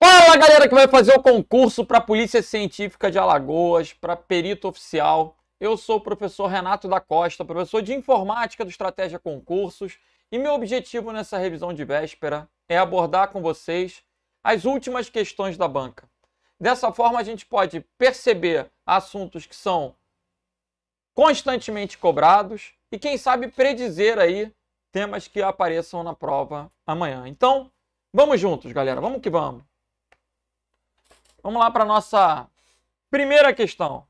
Fala, galera que vai fazer o concurso para a Polícia Científica de Alagoas, para perito oficial. Eu sou o professor Renato da Costa, professor de Informática do Estratégia Concursos, e meu objetivo nessa revisão de véspera é abordar com vocês as últimas questões da banca. Dessa forma, a gente pode perceber assuntos que são constantemente cobrados e, quem sabe, predizer aí temas que apareçam na prova amanhã. Então, vamos juntos, galera. Vamos que vamos. Vamos lá para a nossa primeira questão.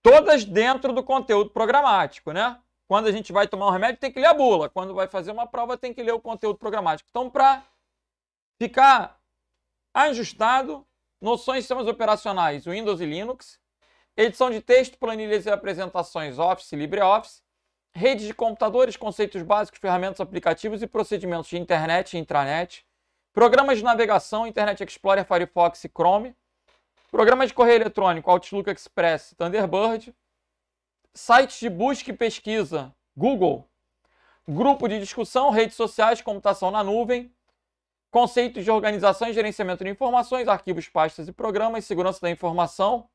Todas dentro do conteúdo programático, né? Quando a gente vai tomar um remédio, tem que ler a bula. Quando vai fazer uma prova, tem que ler o conteúdo programático. Então, para ficar ajustado, noções de sistemas operacionais, Windows e Linux, edição de texto, planilhas e apresentações Office e LibreOffice, redes de computadores, conceitos básicos, ferramentas, aplicativos e procedimentos de internet e intranet, programas de navegação, Internet Explorer, Firefox e Chrome, programas de correio eletrônico, Outlook Express, Thunderbird, sites de busca e pesquisa, Google, grupo de discussão, redes sociais, computação na nuvem, conceitos de organização e gerenciamento de informações, arquivos, pastas e programas, segurança da informação,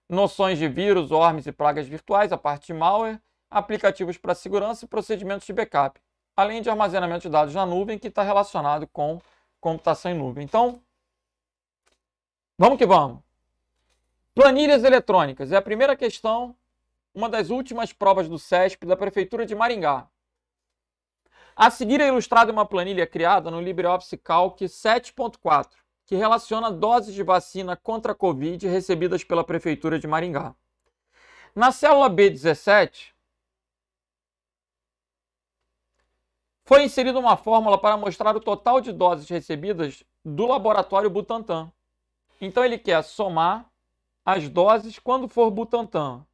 noções de vírus, worms e pragas virtuais, a parte de malware, aplicativos para segurança e procedimentos de backup, além de armazenamento de dados na nuvem, que está relacionado com computação em nuvem. Então, vamos que vamos. Planilhas eletrônicas é a primeira questão, uma das últimas provas do CESP da Prefeitura de Maringá. A seguir é ilustrada uma planilha criada no LibreOffice Calc 7.4, que relaciona doses de vacina contra a Covid recebidas pela Prefeitura de Maringá. Na célula B17, foi inserida uma fórmula para mostrar o total de doses recebidas do laboratório Butantan. Então ele quer somar as doses quando for Butantan.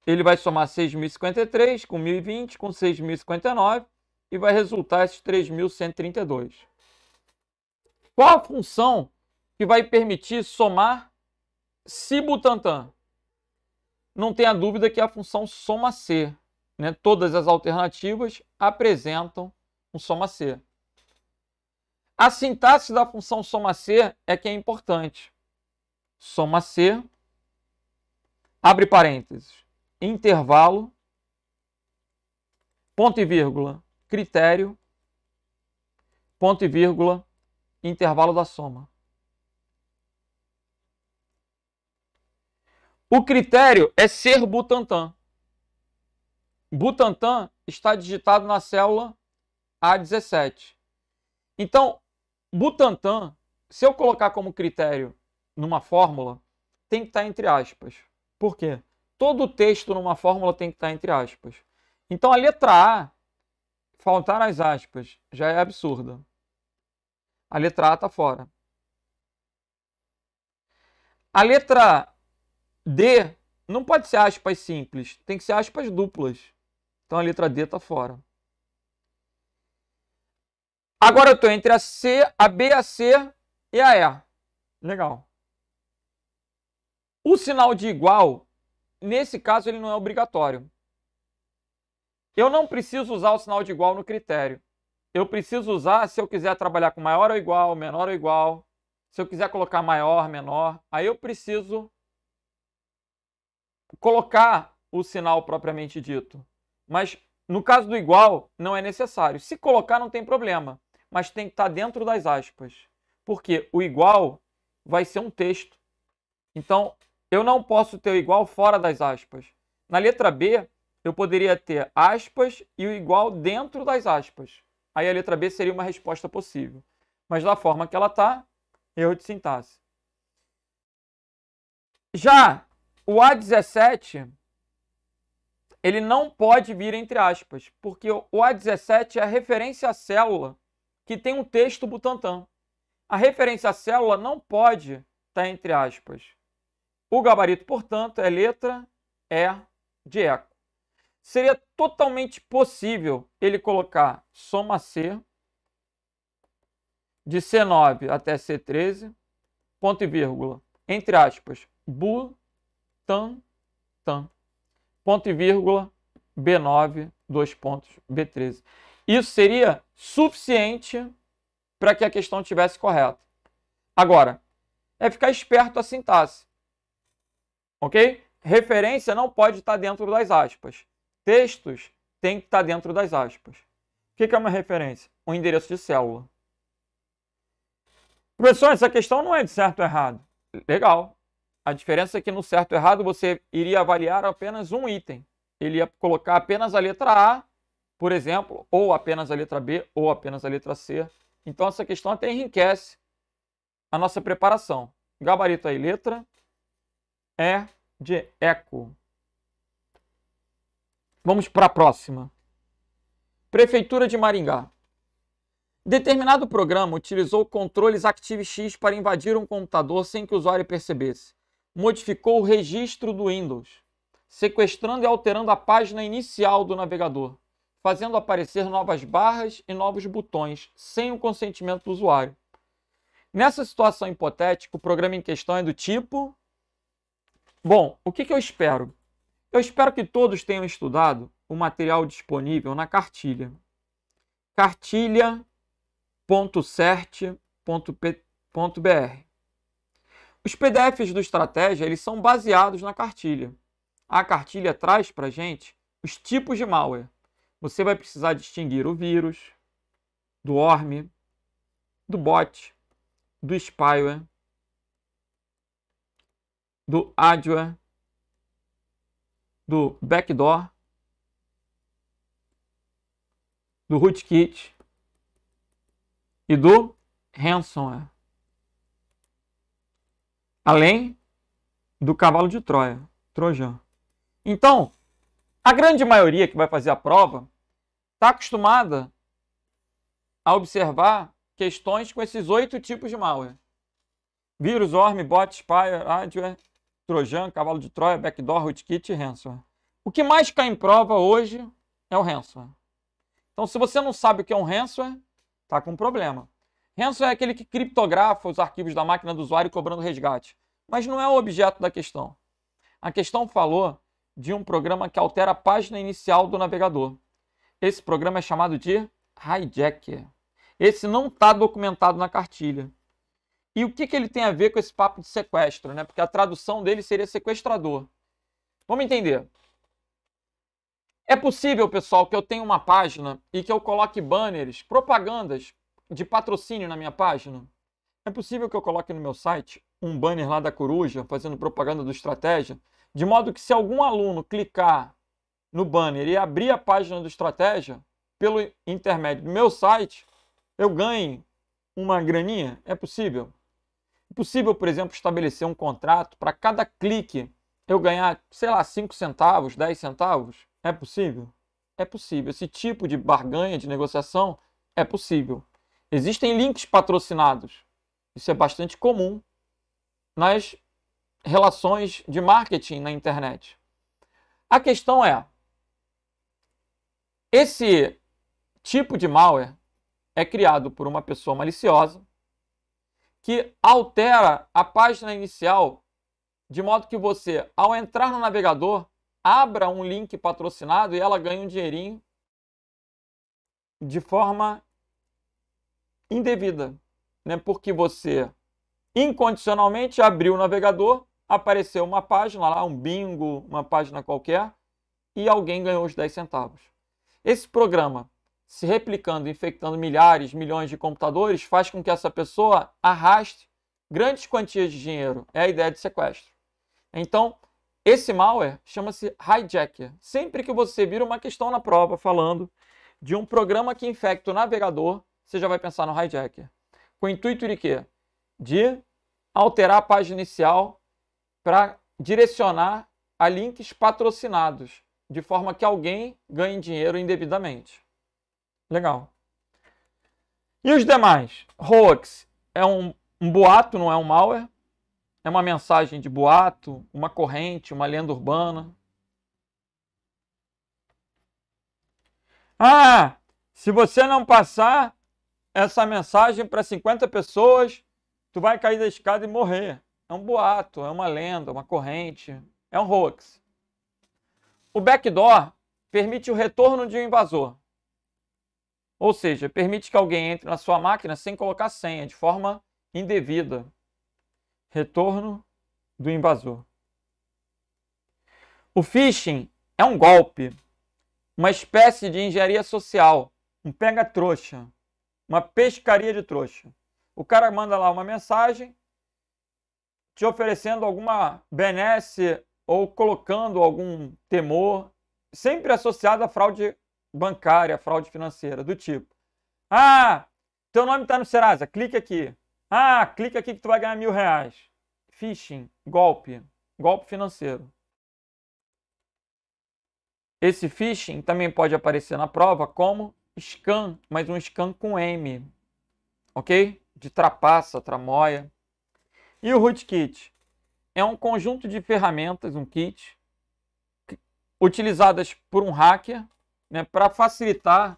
Ele vai somar 6.053 com 1.020 com 6.059 e vai resultar esses 3.132. Qual a função que vai permitir somar se Butantan? Não tenha dúvida que é a função soma-C. Né? Todas as alternativas apresentam um soma-C. A sintaxe da função soma-C é que é importante. Soma-C, abre parênteses, intervalo, ponto e vírgula, critério, ponto e vírgula, intervalo da soma. O critério é ser Butantan. Butantan está digitado na célula A17. Então, Butantan, se eu colocar como critério numa fórmula, tem que estar entre aspas. Por quê? Todo o texto numa fórmula tem que estar entre aspas. Então, a letra A, faltar as aspas, já é absurda. A letra A está fora. A letra D não pode ser aspas simples, tem que ser aspas duplas. Então a letra D está fora. Agora eu estou entre a C, a B, a C e a E. Legal. O sinal de igual, nesse caso, ele não é obrigatório. Eu não preciso usar o sinal de igual no critério. Eu preciso usar se eu quiser trabalhar com maior ou igual, menor ou igual. Se eu quiser colocar maior, menor, aí eu preciso colocar o sinal propriamente dito. Mas no caso do igual, não é necessário. Se colocar, não tem problema. Mas tem que estar dentro das aspas. Porque o igual vai ser um texto. Então, eu não posso ter o igual fora das aspas. Na letra B, eu poderia ter aspas e o igual dentro das aspas. Aí a letra B seria uma resposta possível. Mas da forma que ela está, erro de sintaxe. Já o A17, ele não pode vir entre aspas, porque o A17 é a referência à célula que tem um texto Butantan. A referência à célula não pode estar entre aspas. O gabarito, portanto, é letra E de eco. Seria totalmente possível ele colocar soma C de C9 até C13, ponto e vírgula, entre aspas, Butantan. ponto e vírgula, B9, 2 pontos, B13. Isso seria suficiente para que a questão estivesse correta. Agora, é ficar esperto a sintaxe. Ok? Referência não pode estar dentro das aspas. Textos têm que estar dentro das aspas. O que é uma referência? Um endereço de célula. Professor, essa questão não é de certo ou errado. Legal. A diferença é que no certo ou errado você iria avaliar apenas um item. Ele ia colocar apenas a letra A, por exemplo, ou apenas a letra B, ou apenas a letra C. Então essa questão até enriquece a nossa preparação. Gabarito aí, letra E de eco. Vamos para a próxima. Prefeitura de Maringá. Determinado programa utilizou controles ActiveX para invadir um computador sem que o usuário percebesse. Modificou o registro do Windows, sequestrando e alterando a página inicial do navegador, fazendo aparecer novas barras e novos botões, sem o consentimento do usuário. Nessa situação hipotética, o programa em questão é do tipo... Bom, o que eu espero? Eu espero que todos tenham estudado o material disponível na cartilha. cartilha.cert.br. Os PDFs do Estratégia, eles são baseados na cartilha. A cartilha traz para a gente os tipos de malware. Você vai precisar distinguir o vírus, do worm, do bot, do spyware, do adware, do backdoor, do rootkit e do ransomware. Além do cavalo de Troia, Trojan. Então, a grande maioria que vai fazer a prova está acostumada a observar questões com esses 8 tipos de malware. Vírus, worm, bot, spyware, adware, Trojan, cavalo de Troia, backdoor, rootkit e ransomware. O que mais cai em prova hoje é o ransomware. Então, se você não sabe o que é um ransomware, está com um problema. Ransomware é aquele que criptografa os arquivos da máquina do usuário cobrando resgate. Mas não é o objeto da questão. A questão falou de um programa que altera a página inicial do navegador. Esse programa é chamado de hijacker. Esse não está documentado na cartilha. E o que ele tem a ver com esse papo de sequestro, né? Porque a tradução dele seria sequestrador. Vamos entender. É possível, pessoal, que eu tenha uma página e que eu coloque banners, propagandas de patrocínio na minha página? É possível que eu coloque no meu site um banner lá da Coruja, fazendo propaganda do Estratégia, de modo que se algum aluno clicar no banner e abrir a página do Estratégia, pelo intermédio do meu site, eu ganhe uma graninha? É possível? É possível, por exemplo, estabelecer um contrato para cada clique eu ganhar, sei lá, 5 centavos, 10 centavos? É possível? É possível. Esse tipo de barganha, de negociação, é possível. Existem links patrocinados. Isso é bastante comum nas relações de marketing na internet. A questão é, esse tipo de malware é criado por uma pessoa maliciosa que altera a página inicial de modo que você, ao entrar no navegador, abra um link patrocinado e ela ganha um dinheirinho de forma indevida, né? Porque você incondicionalmente abriu o navegador, apareceu uma página lá, um bingo, uma página qualquer, e alguém ganhou os 10 centavos. Esse programa, se replicando, infectando milhares, milhões de computadores, faz com que essa pessoa arraste grandes quantias de dinheiro. É a ideia de sequestro. Então, esse malware chama-se hijacker. Sempre que você vira uma questão na prova falando de um programa que infecta o navegador, você já vai pensar no hijacker. Com o intuito de quê? De alterar a página inicial para direcionar a links patrocinados, de forma que alguém ganhe dinheiro indevidamente. Legal. E os demais? Hoax é um boato, não é um malware. É uma mensagem de boato, uma corrente, uma lenda urbana. Ah, se você não passar essa mensagem para 50 pessoas, tu vai cair da escada e morrer. É um boato, é uma lenda, uma corrente, é um hoax. O backdoor permite o retorno de um invasor. Ou seja, permite que alguém entre na sua máquina sem colocar senha, de forma indevida. Retorno do invasor. O phishing é um golpe, uma espécie de engenharia social, um pega-trouxa, uma pescaria de trouxa. O cara manda lá uma mensagem te oferecendo alguma benesse ou colocando algum temor, sempre associado à fraude bancária, à fraude financeira, do tipo: ah, teu nome está no Serasa, clique aqui. Ah, clica aqui que tu vai ganhar R$1.000. Phishing, golpe financeiro. Esse phishing também pode aparecer na prova como scam, mas um scam com M, ok? De trapaça, tramóia. E o rootkit é um conjunto de ferramentas, um kit, utilizadas por um hacker, né, para facilitar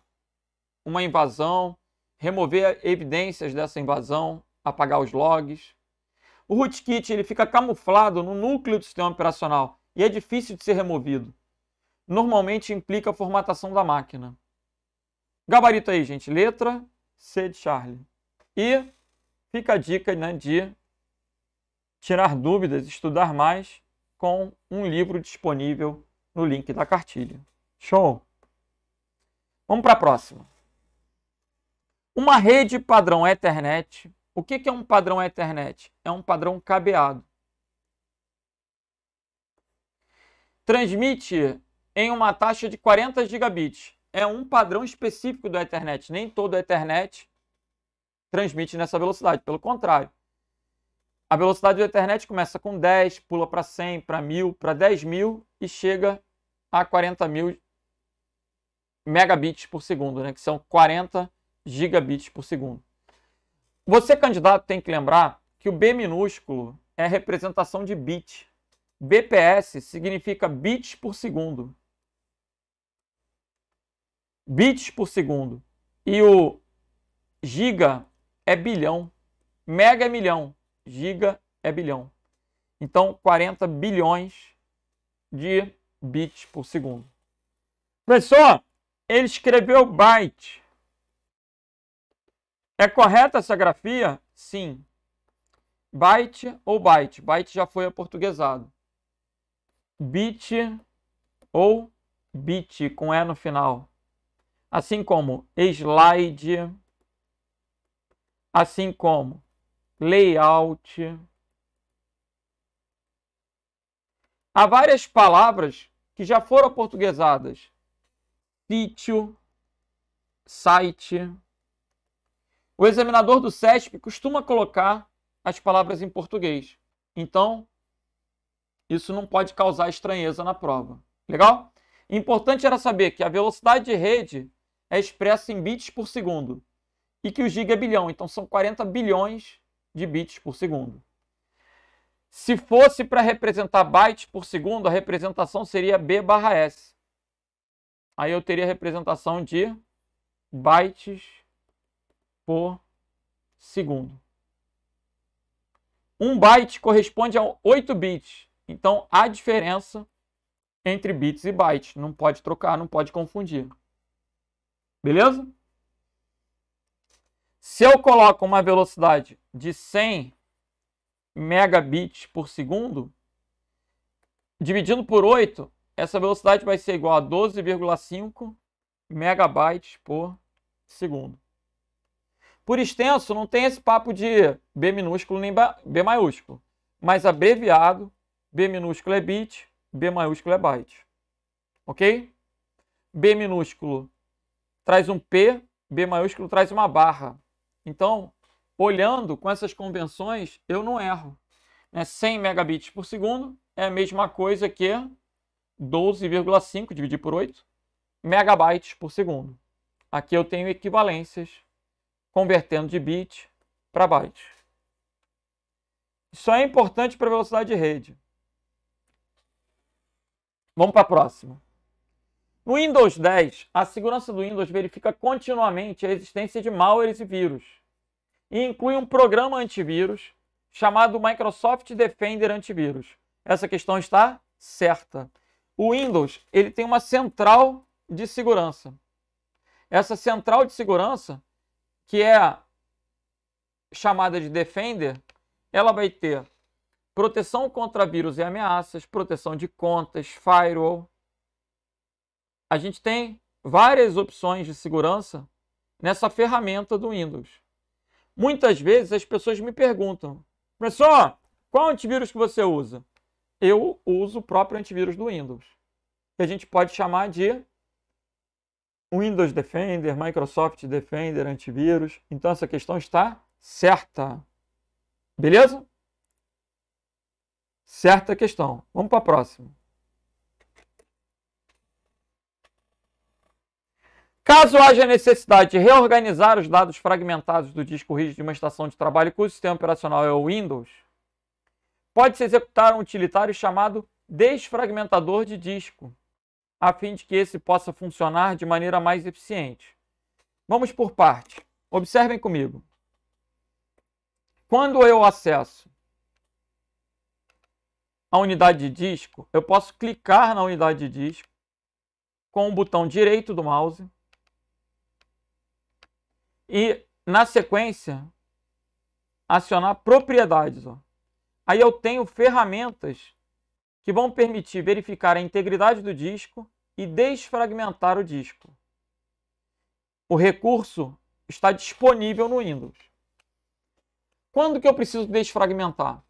uma invasão, remover evidências dessa invasão, apagar os logs. O rootkit ele fica camuflado no núcleo do sistema operacional e é difícil de ser removido. Normalmente implica a formatação da máquina. Gabarito aí, gente. Letra C de Charlie. E fica a dica, né, de tirar dúvidas, estudar mais com um livro disponível no link da cartilha. Show? Vamos para a próxima. Uma rede padrão Ethernet. O que é um padrão Ethernet? É um padrão cabeado. Transmite em uma taxa de 40 gigabits. É um padrão específico do Ethernet. Nem todo Ethernet transmite nessa velocidade. Pelo contrário. A velocidade do Ethernet começa com 10, pula para 100, para 1000, para 10.000 e chega a 40.000 megabits por segundo, né? Que são 40 gigabits por segundo. Você, candidato, tem que lembrar que o B minúsculo é a representação de bit. BPS significa bits por segundo. Bits por segundo. E o giga é bilhão. Mega é milhão. Giga é bilhão. Então, 40 bilhões de bits por segundo. Professor, ele escreveu byte. É correta essa grafia? Sim. Byte ou byte? Byte já foi aportuguesado. Bit ou bit com E no final. Assim como slide, assim como layout. Há várias palavras que já foram aportuguesadas. Sítio, site. O examinador do CESP costuma colocar as palavras em português. Então, isso não pode causar estranheza na prova. Legal? Importante era saber que a velocidade de rede é expressa em bits por segundo. E que o giga é bilhão. Então, são 40 bilhões de bits por segundo. Se fosse para representar bytes por segundo, a representação seria B/S. Aí eu teria a representação de bytes por segundo. 1 byte corresponde a 8 bits. Então, há diferença entre bits e bytes. Não pode trocar, não pode confundir. Beleza? Se eu coloco uma velocidade de 100 megabits por segundo, dividindo por 8, essa velocidade vai ser igual a 12,5 megabytes por segundo. Por extenso, não tem esse papo de B minúsculo nem B maiúsculo. Mas abreviado, B minúsculo é bit, B maiúsculo é byte. Ok? B minúsculo traz um P, B maiúsculo traz uma barra. Então, olhando com essas convenções, eu não erro. 100 megabits por segundo é a mesma coisa que 12,5 dividido por 8 megabytes por segundo. Aqui eu tenho equivalências convertendo de bit para byte. Isso é importante para a velocidade de rede. Vamos para a próxima. No Windows 10, a segurança do Windows verifica continuamente a existência de malwares e vírus. E inclui um programa antivírus chamado Microsoft Defender Antivírus. Essa questão está certa. o Windows ele tem uma central de segurança. Essa central de segurança, que é chamada de Defender, ela vai ter proteção contra vírus e ameaças, proteção de contas, firewall. A gente tem várias opções de segurança nessa ferramenta do Windows. Muitas vezes as pessoas me perguntam, professor, qual antivírus que você usa? Eu uso o próprio antivírus do Windows, que a gente pode chamar de Windows Defender, Microsoft Defender, antivírus. Então essa questão está certa. Beleza? Certa questão. Vamos para a próxima. Caso haja necessidade de reorganizar os dados fragmentados do disco rígido de uma estação de trabalho cujo sistema operacional é o Windows, pode-se executar um utilitário chamado desfragmentador de disco, a fim de que esse possa funcionar de maneira mais eficiente. Vamos por parte. Observem comigo. Quando eu acesso a unidade de disco, eu posso clicar na unidade de disco com o botão direito do mouse e, na sequência, acionar propriedades. Aí eu tenho ferramentas que vão permitir verificar a integridade do disco e desfragmentar o disco. O recurso está disponível no Windows. Quando que eu preciso desfragmentar?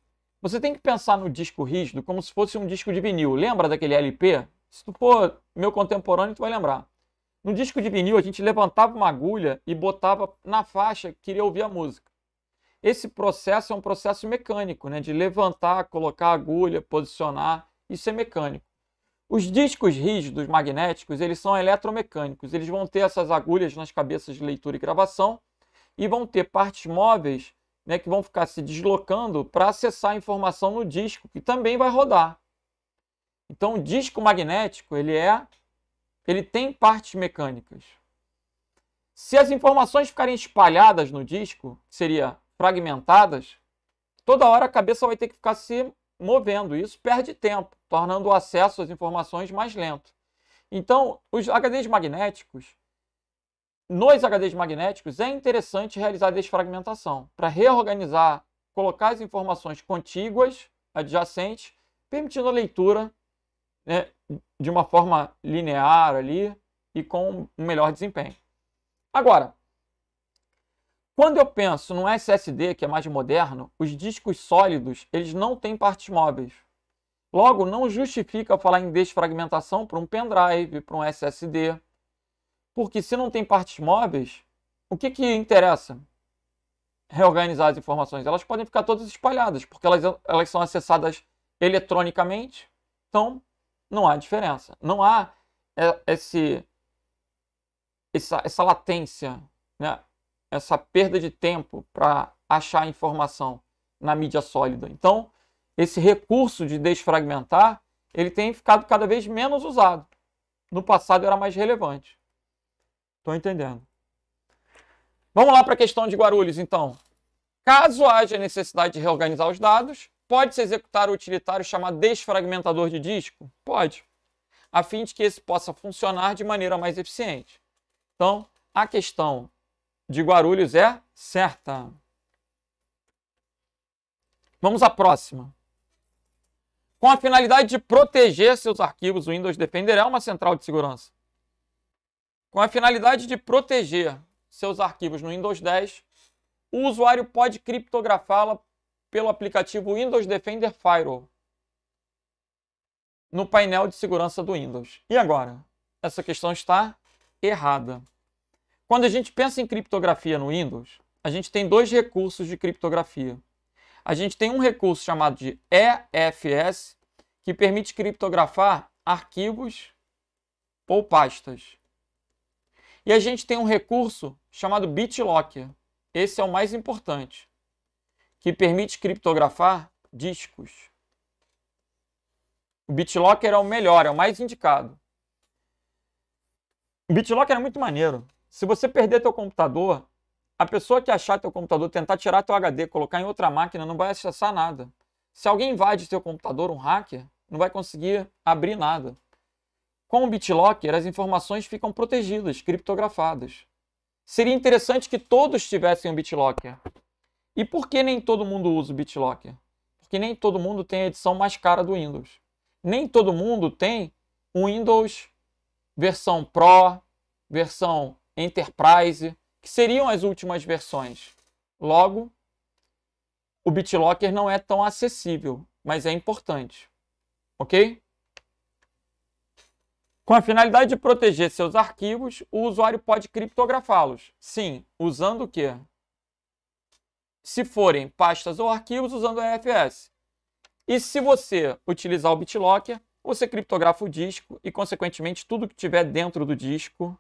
Você tem que pensar no disco rígido como se fosse um disco de vinil. Lembra daquele LP? Se tu for meu contemporâneo, tu vai lembrar. No disco de vinil, a gente levantava uma agulha e botava na faixa que queria ouvir a música. Esse processo é um processo mecânico, né? De levantar, colocar a agulha, posicionar. Isso é mecânico. Os discos rígidos magnéticos, eles são eletromecânicos. Eles vão ter essas agulhas nas cabeças de leitura e gravação e vão ter partes móveis, né, que vão ficar se deslocando para acessar a informação no disco, que também vai rodar. Então, o disco magnético, ele tem partes mecânicas. Se as informações ficarem espalhadas no disco, seria fragmentadas, toda hora a cabeça vai ter que ficar se movendo. Isso perde tempo, tornando o acesso às informações mais lento. Então, os HDs magnéticos, nos HDs magnéticos, é interessante realizar desfragmentação para reorganizar, colocar as informações contíguas, adjacentes, permitindo a leitura, né, de uma forma linear ali e com um melhor desempenho. Agora, quando eu penso no SSD, que é mais moderno, os discos sólidos, eles não têm partes móveis. Logo, não justifica falar em desfragmentação para um pendrive, para um SSD. Porque se não tem partes móveis, o que interessa? Reorganizar as informações. Elas podem ficar todas espalhadas, porque elas são acessadas eletronicamente, então não há diferença. Não há essa latência, né? Essa perda de tempo para achar a informação na mídia sólida. Então, esse recurso de desfragmentar, ele tem ficado cada vez menos usado. No passado era mais relevante. Estou entendendo. Vamos lá para a questão de Guarulhos, então. Caso haja necessidade de reorganizar os dados, pode-se executar o utilitário chamado desfragmentador de disco? Pode, a fim de que esse possa funcionar de maneira mais eficiente. Então, a questão de Guarulhos é certa. Vamos à próxima. Com a finalidade de proteger seus arquivos, o Windows Defender é uma central de segurança. Com a finalidade de proteger seus arquivos no Windows 10, o usuário pode criptografá-la pelo aplicativo Windows Defender Firewall no painel de segurança do Windows. E agora? Essa questão está errada. Quando a gente pensa em criptografia no Windows, a gente tem dois recursos de criptografia. A gente tem um recurso chamado de EFS, que permite criptografar arquivos ou pastas. E a gente tem um recurso chamado BitLocker. Esse é o mais importante, que permite criptografar discos. O BitLocker é o melhor, é o mais indicado. O BitLocker é muito maneiro. Se você perder teu computador, a pessoa que achar teu computador, tentar tirar teu HD, colocar em outra máquina, não vai acessar nada. Se alguém invade teu computador, um hacker, não vai conseguir abrir nada. Com o BitLocker, as informações ficam protegidas, criptografadas. Seria interessante que todos tivessem o BitLocker. E por que nem todo mundo usa o BitLocker? Porque nem todo mundo tem a edição mais cara do Windows. Nem todo mundo tem o Windows versão Pro, versão Enterprise, que seriam as últimas versões. Logo, o BitLocker não é tão acessível, mas é importante. Ok? Com a finalidade de proteger seus arquivos, o usuário pode criptografá-los. Sim, usando o quê? Se forem pastas ou arquivos, usando o EFS. E se você utilizar o BitLocker, você criptografa o disco e, consequentemente, tudo que tiver dentro do disco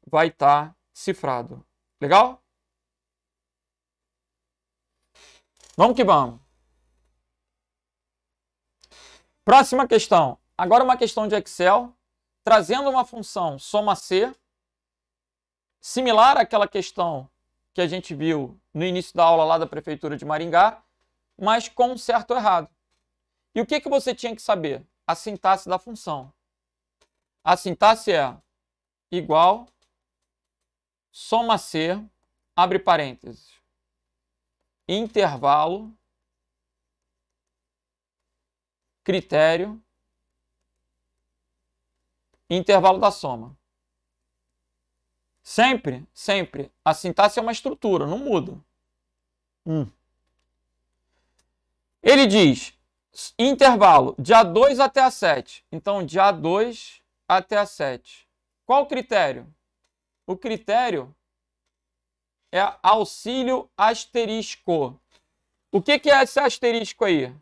vai estar cifrado. Legal? Vamos que vamos. Próxima questão. Agora uma questão de Excel, trazendo uma função soma-C, similar àquela questão que a gente viu no início da aula lá da Prefeitura de Maringá, mas com um certo errado. E o que você tinha que saber? A sintaxe da função. A sintaxe é igual, soma-C, abre parênteses, intervalo, critério, intervalo da soma. Sempre, sempre. A sintaxe é uma estrutura, não muda. Ele diz intervalo de A2 até A7. Então, de A2 até A7. Qual o critério? O critério é auxílio asterisco. O que é esse asterisco aí?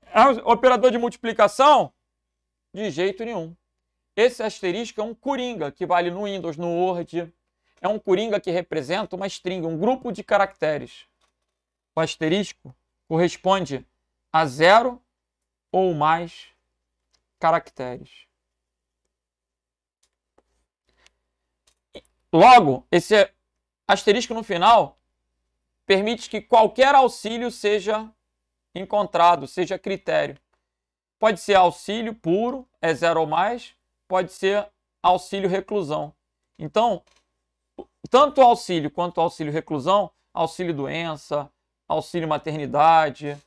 É um operador de multiplicação? De jeito nenhum. Esse asterisco é um coringa que vale no Windows, no Word. É um coringa que representa uma string, um grupo de caracteres. O asterisco corresponde a 0 ou mais caracteres. Logo, esse asterisco no final permite que qualquer auxílio seja encontrado, seja critério. Pode ser auxílio puro, é 0 ou mais, pode ser auxílio reclusão. Então, tanto auxílio quanto auxílio reclusão, auxílio doença, auxílio maternidade,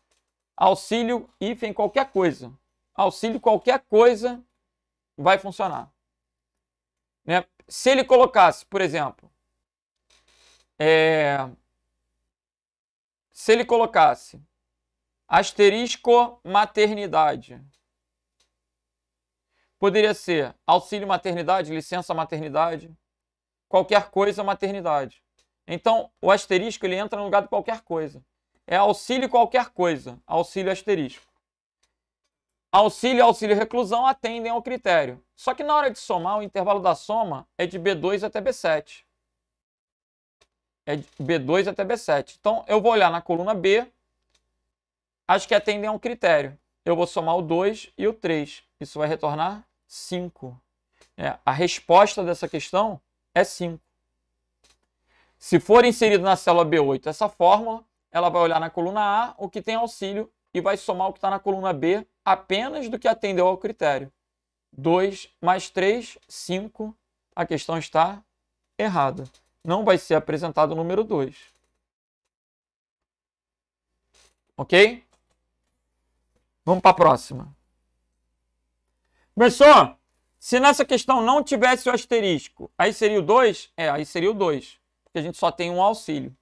auxílio hífen qualquer coisa. Auxílio qualquer coisa vai funcionar. Né? Se ele colocasse, por exemplo, se ele colocasse asterisco maternidade, poderia ser auxílio maternidade, licença maternidade, qualquer coisa maternidade. Então, o asterisco ele entra no lugar de qualquer coisa. É auxílio qualquer coisa, auxílio asterisco. Auxílio e auxílio reclusão atendem ao critério. Só que na hora de somar, o intervalo da soma é de B2 até B7. É de B2 até B7. Então, eu vou olhar na coluna B, as que atendem a um critério. Eu vou somar o 2 e o 3. Isso vai retornar 5. A resposta dessa questão é 5. Se for inserido na célula B8 essa fórmula, ela vai olhar na coluna A o que tem auxílio e vai somar o que está na coluna B apenas do que atendeu ao critério. 2 mais 3, 5. A questão está errada. Não vai ser apresentado o número 2. Ok? Vamos para a próxima. Professor, se nessa questão não tivesse o asterisco, aí seria o 2? Aí seria o 2. Porque a gente só tem um auxílio.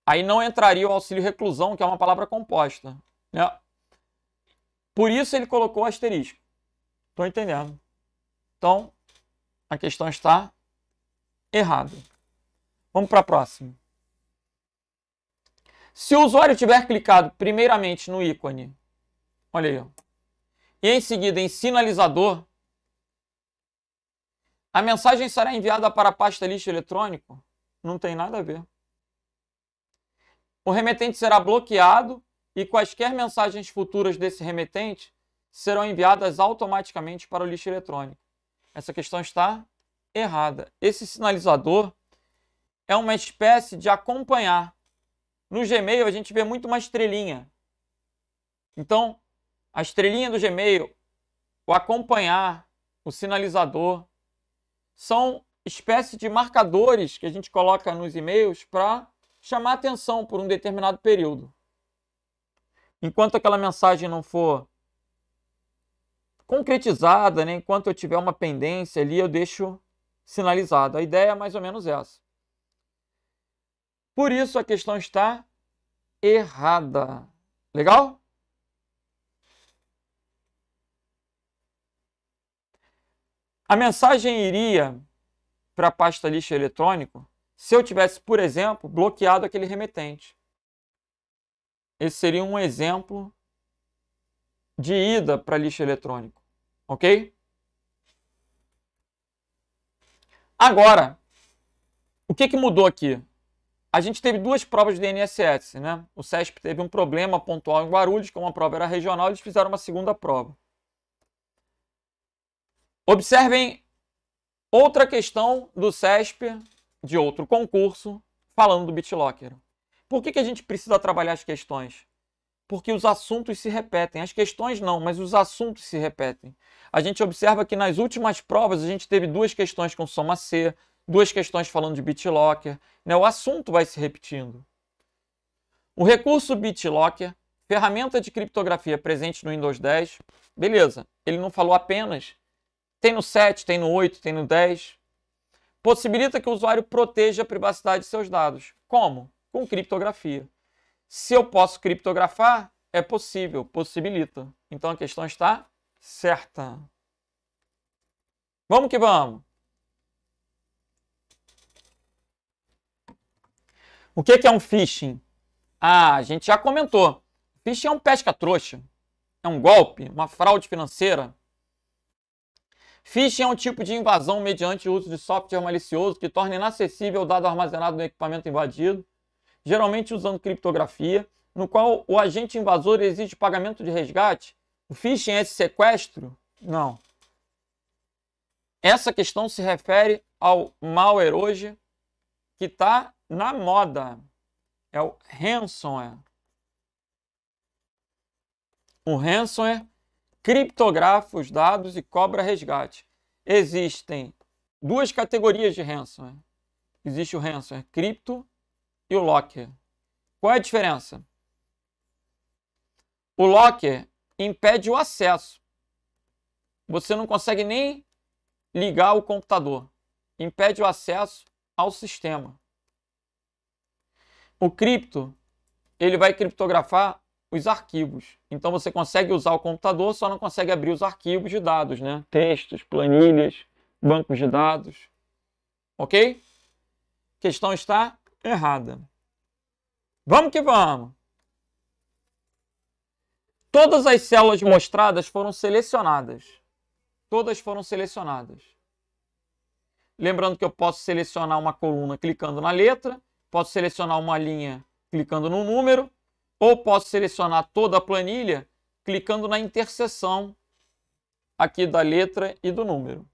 Aí não entraria o auxílio reclusão, que é uma palavra composta. Né? Por isso ele colocou o asterisco. Estou entendendo. Então, a questão está errada. Vamos para a próxima. Se o usuário tiver clicado primeiramente no ícone, olha aí, ó, e em seguida em sinalizador, a mensagem será enviada para a pasta lixo eletrônico? Não tem nada a ver. O remetente será bloqueado e quaisquer mensagens futuras desse remetente serão enviadas automaticamente para o lixo eletrônico. Essa questão está errada. Esse sinalizador é uma espécie de acompanhar. No Gmail a gente vê muito uma estrelinha. Então, a estrelinha do Gmail o acompanhar, o sinalizador, são espécies de marcadores que a gente coloca nos e-mails para chamar atenção por um determinado período. Enquanto aquela mensagem não for concretizada, né, enquanto eu tiver uma pendência ali, eu deixo sinalizado. A ideia é mais ou menos essa. Por isso a questão está errada. Legal? A mensagem iria para a pasta lixo eletrônico se eu tivesse, por exemplo, bloqueado aquele remetente. Esse seria um exemplo de ida para lixo eletrônico, ok? Agora, o que mudou aqui? A gente teve duas provas de INSS, né? O CESP teve um problema pontual em Guarulhos, como a prova era regional, eles fizeram uma segunda prova. Observem outra questão do CESP, de outro concurso, falando do BitLocker. Por que a gente precisa trabalhar as questões? Porque os assuntos se repetem. As questões não, mas os assuntos se repetem. A gente observa que nas últimas provas a gente teve duas questões com soma C, duas questões falando de BitLocker, né? O assunto vai se repetindo. O recurso BitLocker, ferramenta de criptografia presente no Windows 10, beleza, ele não falou apenas, tem no 7, tem no 8, tem no 10, possibilita que o usuário proteja a privacidade de seus dados. Como? Com criptografia. Se eu posso criptografar, é possível, possibilita. Então a questão está certa. Vamos que vamos. O que é um phishing? Ah, a gente já comentou. Phishing é um pesca-trouxa. É um golpe, uma fraude financeira. Phishing é um tipo de invasão mediante o uso de software malicioso que torna inacessível o dado armazenado no equipamento invadido, geralmente usando criptografia, no qual o agente invasor exige pagamento de resgate. O phishing é esse sequestro? Não. Essa questão se refere ao malware hoje que está na moda. É o ransomware. O ransomware criptografa os dados e cobra resgate. Existem duas categorias de ransomware. Existe o ransomware cripto e o locker. Qual é a diferença? O locker impede o acesso. Você não consegue nem ligar o computador. Impede o acesso ao sistema. O cripto, ele vai criptografar os arquivos. Então você consegue usar o computador, só não consegue abrir os arquivos de dados, né? Textos, planilhas, bancos de dados. Ok? A questão está errada. Vamos que vamos. Todas as células mostradas foram selecionadas. Todas foram selecionadas. Lembrando que eu posso selecionar uma coluna clicando na letra, posso selecionar uma linha clicando no número, ou posso selecionar toda a planilha clicando na interseção aqui da letra e do número.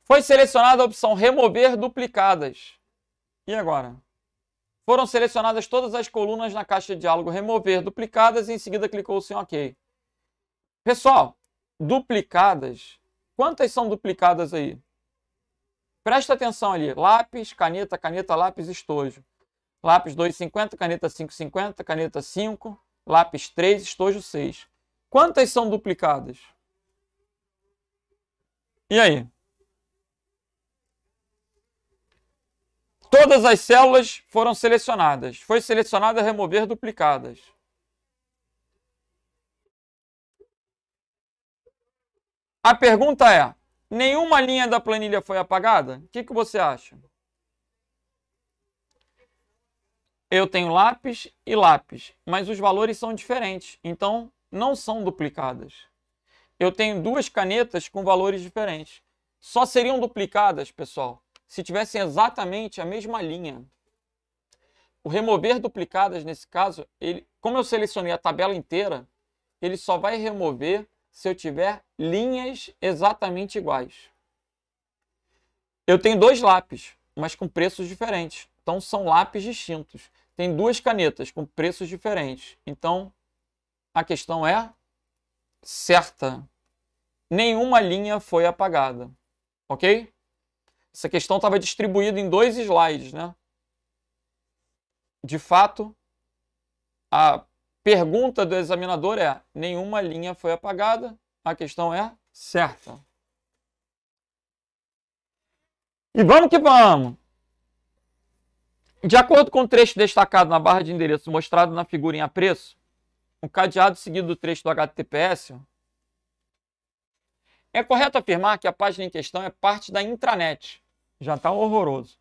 Foi selecionada a opção remover duplicadas. E agora? Foram selecionadas todas as colunas na caixa de diálogo remover duplicadas e em seguida clicou-se em OK. Pessoal, duplicadas. Quantas são duplicadas aí? Presta atenção ali. Lápis, caneta, caneta, lápis, estojo. Lápis 2,50, caneta 5,50, caneta 5, lápis 3, estojo 6. Quantas são duplicadas? E aí? Todas as células foram selecionadas. Foi selecionada remover duplicadas. A pergunta é, nenhuma linha da planilha foi apagada? O que você acha? Eu tenho lápis e lápis, mas os valores são diferentes, então não são duplicadas. Eu tenho duas canetas com valores diferentes. Só seriam duplicadas, pessoal, se tivessem exatamente a mesma linha. O remover duplicadas, nesse caso, como eu selecionei a tabela inteira, ele só vai remover se eu tiver linhas exatamente iguais. Eu tenho dois lápis, mas com preços diferentes. Então, são lápis distintos. Tem duas canetas com preços diferentes. Então, a questão é certa. Nenhuma linha foi apagada. Ok? Essa questão estava distribuída em 2 slides, né? De fato, a pergunta do examinador é: nenhuma linha foi apagada. A questão é certa. E vamos que vamos! De acordo com o trecho destacado na barra de endereço mostrado na figura em apreço, o cadeado seguido do trecho do HTTPS, é correto afirmar que a página em questão é parte da intranet. Já está horroroso.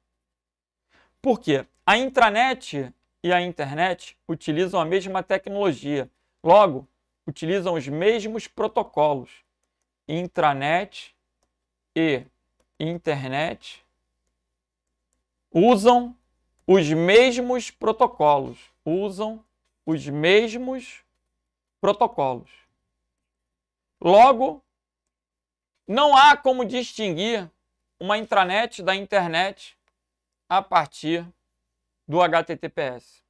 Por quê? A intranet e a internet utilizam a mesma tecnologia. Logo, utilizam os mesmos protocolos. Intranet e internet usam os mesmos protocolos. Logo, não há como distinguir uma intranet da internet a partir do HTTPS.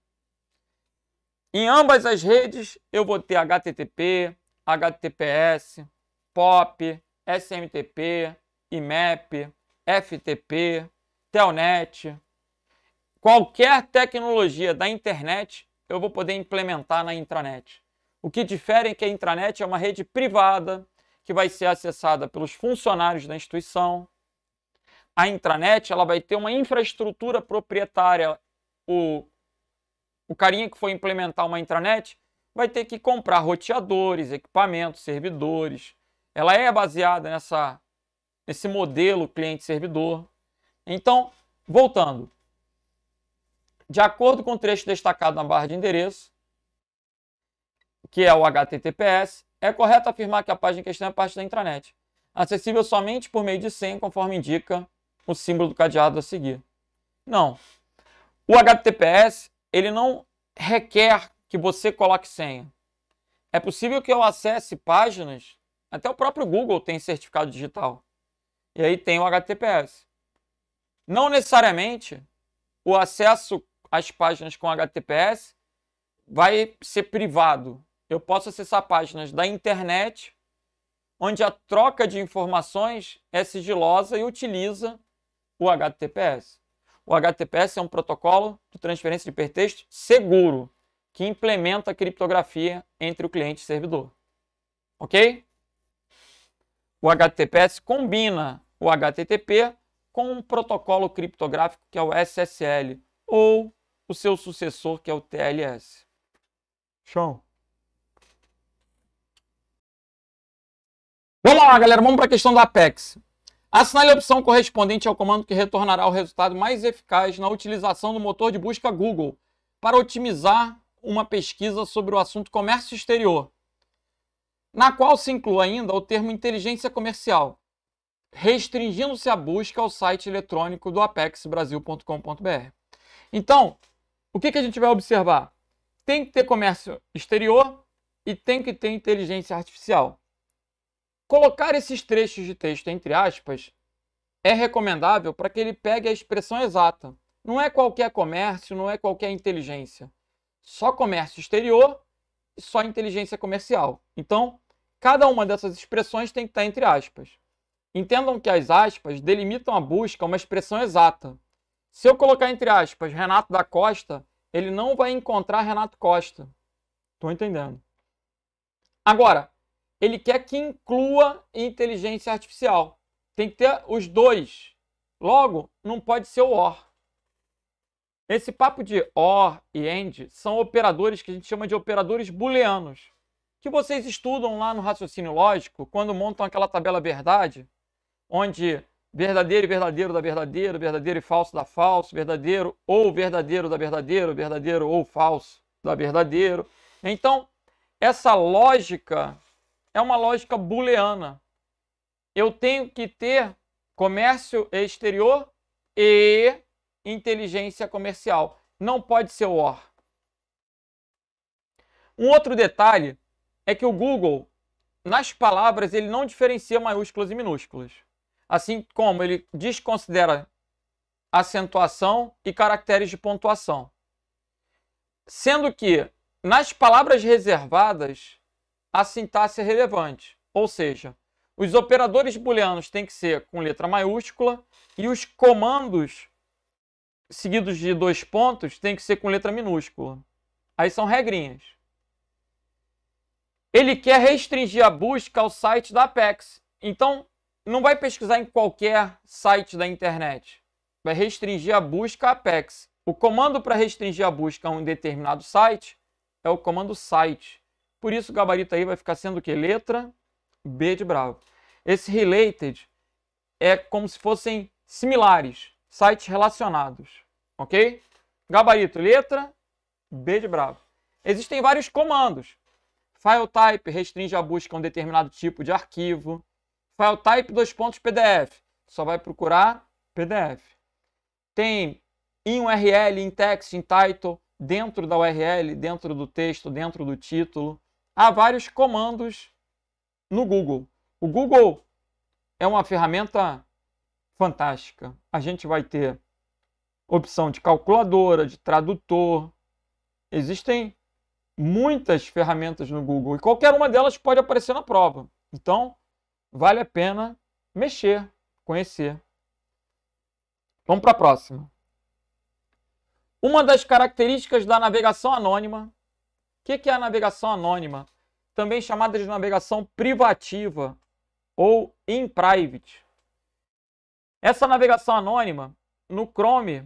Em ambas as redes, eu vou ter HTTP, HTTPS, POP, SMTP, IMAP, FTP, Telnet. Qualquer tecnologia da internet eu vou poder implementar na intranet. O que difere é que a intranet é uma rede privada que vai ser acessada pelos funcionários da instituição. A intranet ela vai ter uma infraestrutura proprietária. O carinha que for implementar uma intranet vai ter que comprar roteadores, equipamentos, servidores. Ela é baseada nesse modelo cliente-servidor. Então, voltando. De acordo com o trecho destacado na barra de endereço, que é o HTTPS, é correto afirmar que a página em questão é parte da intranet, acessível somente por meio de senha, conforme indica o símbolo do cadeado a seguir. Não. O HTTPS, ele não requer que você coloque senha. É possível que eu acesse páginas, até o próprio Google tem certificado digital. E aí tem o HTTPS. Não necessariamente o acesso às páginas com HTTPS vai ser privado. Eu posso acessar páginas da internet, onde a troca de informações é sigilosa e utiliza o HTTPS. O HTTPS é um protocolo de transferência de hipertexto seguro, que implementa a criptografia entre o cliente e o servidor. Ok? O HTTPS combina o HTTP com um protocolo criptográfico que é o SSL, ou o seu sucessor, que é o TLS. Show! Vamos lá, galera, vamos para a questão da Apex. Assinale a opção correspondente ao comando que retornará o resultado mais eficaz na utilização do motor de busca Google para otimizar uma pesquisa sobre o assunto comércio exterior, na qual se inclui ainda o termo inteligência comercial, restringindo-se a busca ao site eletrônico do apexbrasil.com.br. Então, o que a gente vai observar? Tem que ter comércio exterior e tem que ter inteligência artificial. Colocar esses trechos de texto entre aspas é recomendável para que ele pegue a expressão exata. Não é qualquer comércio, não é qualquer inteligência. Só comércio exterior e só inteligência comercial. Então, cada uma dessas expressões tem que estar entre aspas. Entendam que as aspas delimitam a busca a uma expressão exata. Se eu colocar entre aspas Renato da Costa, ele não vai encontrar Renato Costa. Estou entendendo. Agora, ele quer que inclua inteligência artificial. Tem que ter os dois. Logo, não pode ser o OR. Esse papo de OR e AND são operadores que a gente chama de operadores booleanos, que vocês estudam lá no raciocínio lógico, quando montam aquela tabela verdade, onde verdadeiro e verdadeiro dá verdadeiro, verdadeiro e falso dá falso, verdadeiro dá verdadeiro, verdadeiro ou falso dá verdadeiro. Então, essa lógica é uma lógica booleana. Eu tenho que ter comércio exterior e inteligência comercial. Não pode ser o OR. Um outro detalhe é que o Google, nas palavras, ele não diferencia maiúsculas e minúsculas. Assim como ele desconsidera acentuação e caracteres de pontuação. Sendo que, nas palavras reservadas, a sintaxe é relevante. Ou seja, os operadores booleanos têm que ser com letra maiúscula e os comandos seguidos de 2 pontos têm que ser com letra minúscula. Aí são regrinhas. Ele quer restringir a busca ao site da Apex. Então, não vai pesquisar em qualquer site da internet. Vai restringir a busca à Apex. O comando para restringir a busca a um determinado site é o comando site. Por isso o gabarito aí vai ficar sendo o quê? Letra B de bravo. Esse related é como se fossem similares, sites relacionados. Ok? Gabarito, letra B de bravo. Existem vários comandos. File type restringe a busca a um determinado tipo de arquivo. File type PDF. Só vai procurar PDF. Tem in URL, in text, in title, dentro da URL, dentro do texto, dentro do título. Há vários comandos no Google. O Google é uma ferramenta fantástica. A gente vai ter opção de calculadora, de tradutor. Existem muitas ferramentas no Google e qualquer uma delas pode aparecer na prova. Então, vale a pena mexer, conhecer. Vamos para a próxima. Uma das características da navegação anônima. O que é a navegação anônima? Também chamada de navegação privativa ou in private. Essa navegação anônima, no Chrome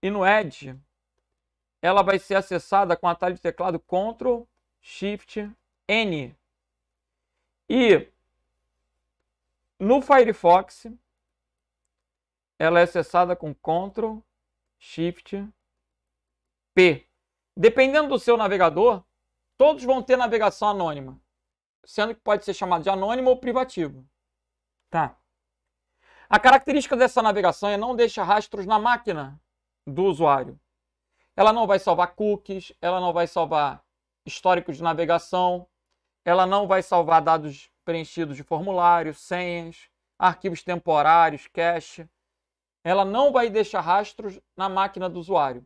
e no Edge, ela vai ser acessada com atalho de teclado Ctrl, Shift, N. E no Firefox, ela é acessada com Ctrl, Shift, P. Dependendo do seu navegador, todos vão ter navegação anônima, sendo que pode ser chamado de anônimo ou privativo. Tá. A característica dessa navegação é não deixar rastros na máquina do usuário. Ela não vai salvar cookies, ela não vai salvar históricos de navegação, ela não vai salvar dados preenchidos de formulários, senhas, arquivos temporários, cache. Ela não vai deixar rastros na máquina do usuário.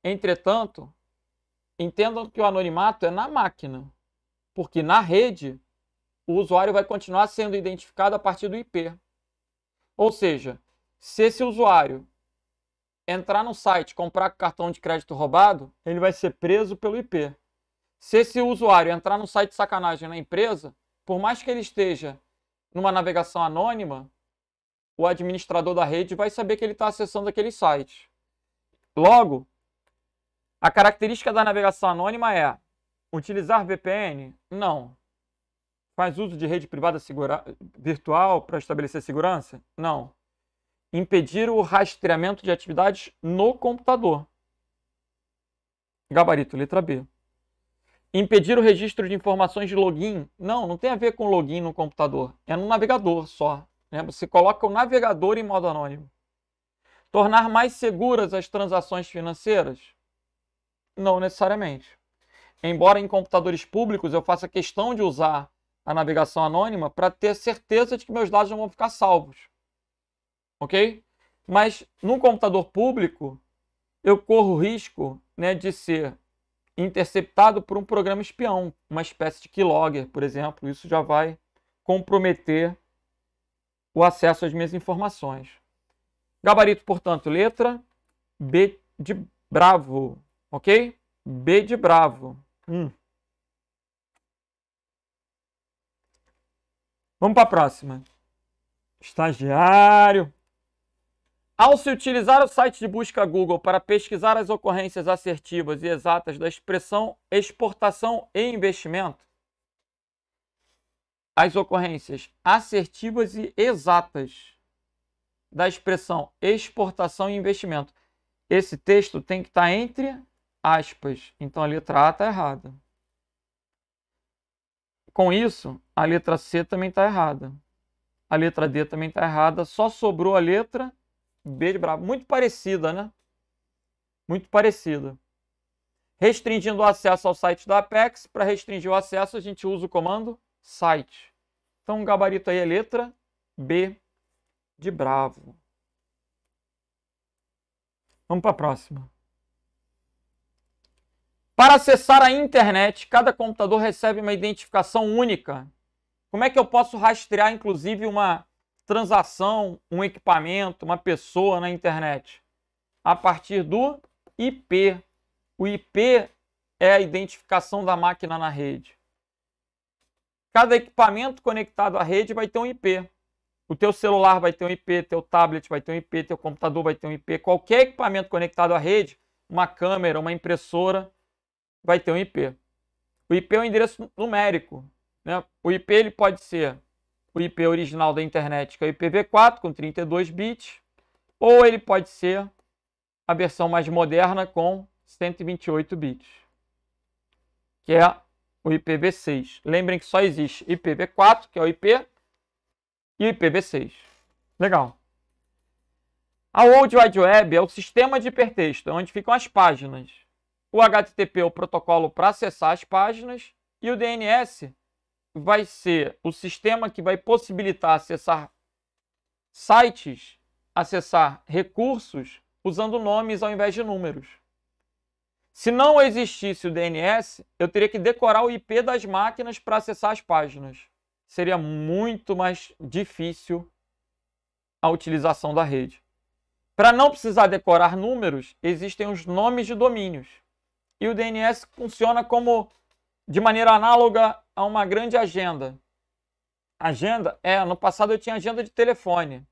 Entretanto, entendam que o anonimato é na máquina, porque na rede o usuário vai continuar sendo identificado a partir do IP. Ou seja, se esse usuário entrar no site, comprar cartão de crédito roubado, ele vai ser preso pelo IP. Se esse usuário entrar no site de sacanagem na empresa, por mais que ele esteja numa navegação anônima, o administrador da rede vai saber que ele está acessando aquele site. Logo, a característica da navegação anônima é utilizar VPN? Não. Faz uso de rede privada virtual para estabelecer segurança? Não. Impedir o rastreamento de atividades no computador. Gabarito, letra B. Impedir o registro de informações de login? Não, não tem a ver com login no computador. É no navegador só. Né? Você coloca o navegador em modo anônimo. Tornar mais seguras as transações financeiras? Não necessariamente. Embora em computadores públicos eu faça questão de usar a navegação anônima para ter certeza de que meus dados não vão ficar salvos. Ok? Mas num computador público, eu corro o risco, né, de ser interceptado por um programa espião, uma espécie de keylogger, por exemplo. Isso já vai comprometer o acesso às minhas informações. Gabarito, portanto, letra B de bravo. Ok? B de bravo. Vamos para a próxima. Estagiário. Ao se utilizar o site de busca Google para pesquisar as ocorrências assertivas e exatas da expressão exportação e investimento, as ocorrências assertivas e exatas da expressão exportação e investimento. Esse texto tem que estar entre aspas. Então a letra A está errada. Com isso, a letra C também está errada. A letra D também está errada. Só sobrou a letra B de bravo. Muito parecida, né? Muito parecida. Restringindo o acesso ao site da Apex. Para restringir o acesso, a gente usa o comando site. Então, o gabarito aí é letra B de bravo. Vamos para a próxima. Para acessar a internet, cada computador recebe uma identificação única. Como é que eu posso rastrear, inclusive, uma transação, um equipamento, uma pessoa na internet? A partir do IP. O IP é a identificação da máquina na rede. Cada equipamento conectado à rede vai ter um IP. O teu celular vai ter um IP, teu tablet vai ter um IP, teu computador vai ter um IP. Qualquer equipamento conectado à rede, uma câmera, uma impressora, vai ter um IP. O IP é um endereço numérico, né? O IP ele pode ser o IP original da internet, que é o IPv4, com 32 bits, ou ele pode ser a versão mais moderna com 128 bits, que é o IPv6. Lembrem que só existe IPv4, que é o IP, e o IPv6. Legal. A World Wide Web é o sistema de hipertexto, onde ficam as páginas. O HTTP é o protocolo para acessar as páginas, e o DNS vai ser o sistema que vai possibilitar acessar sites, acessar recursos, usando nomes ao invés de números. Se não existisse o DNS, eu teria que decorar o IP das máquinas para acessar as páginas. Seria muito mais difícil a utilização da rede. Para não precisar decorar números, existem os nomes de domínios. E o DNS funciona como, de maneira análoga a uma grande agenda. Agenda? No passado eu tinha agenda de telefone.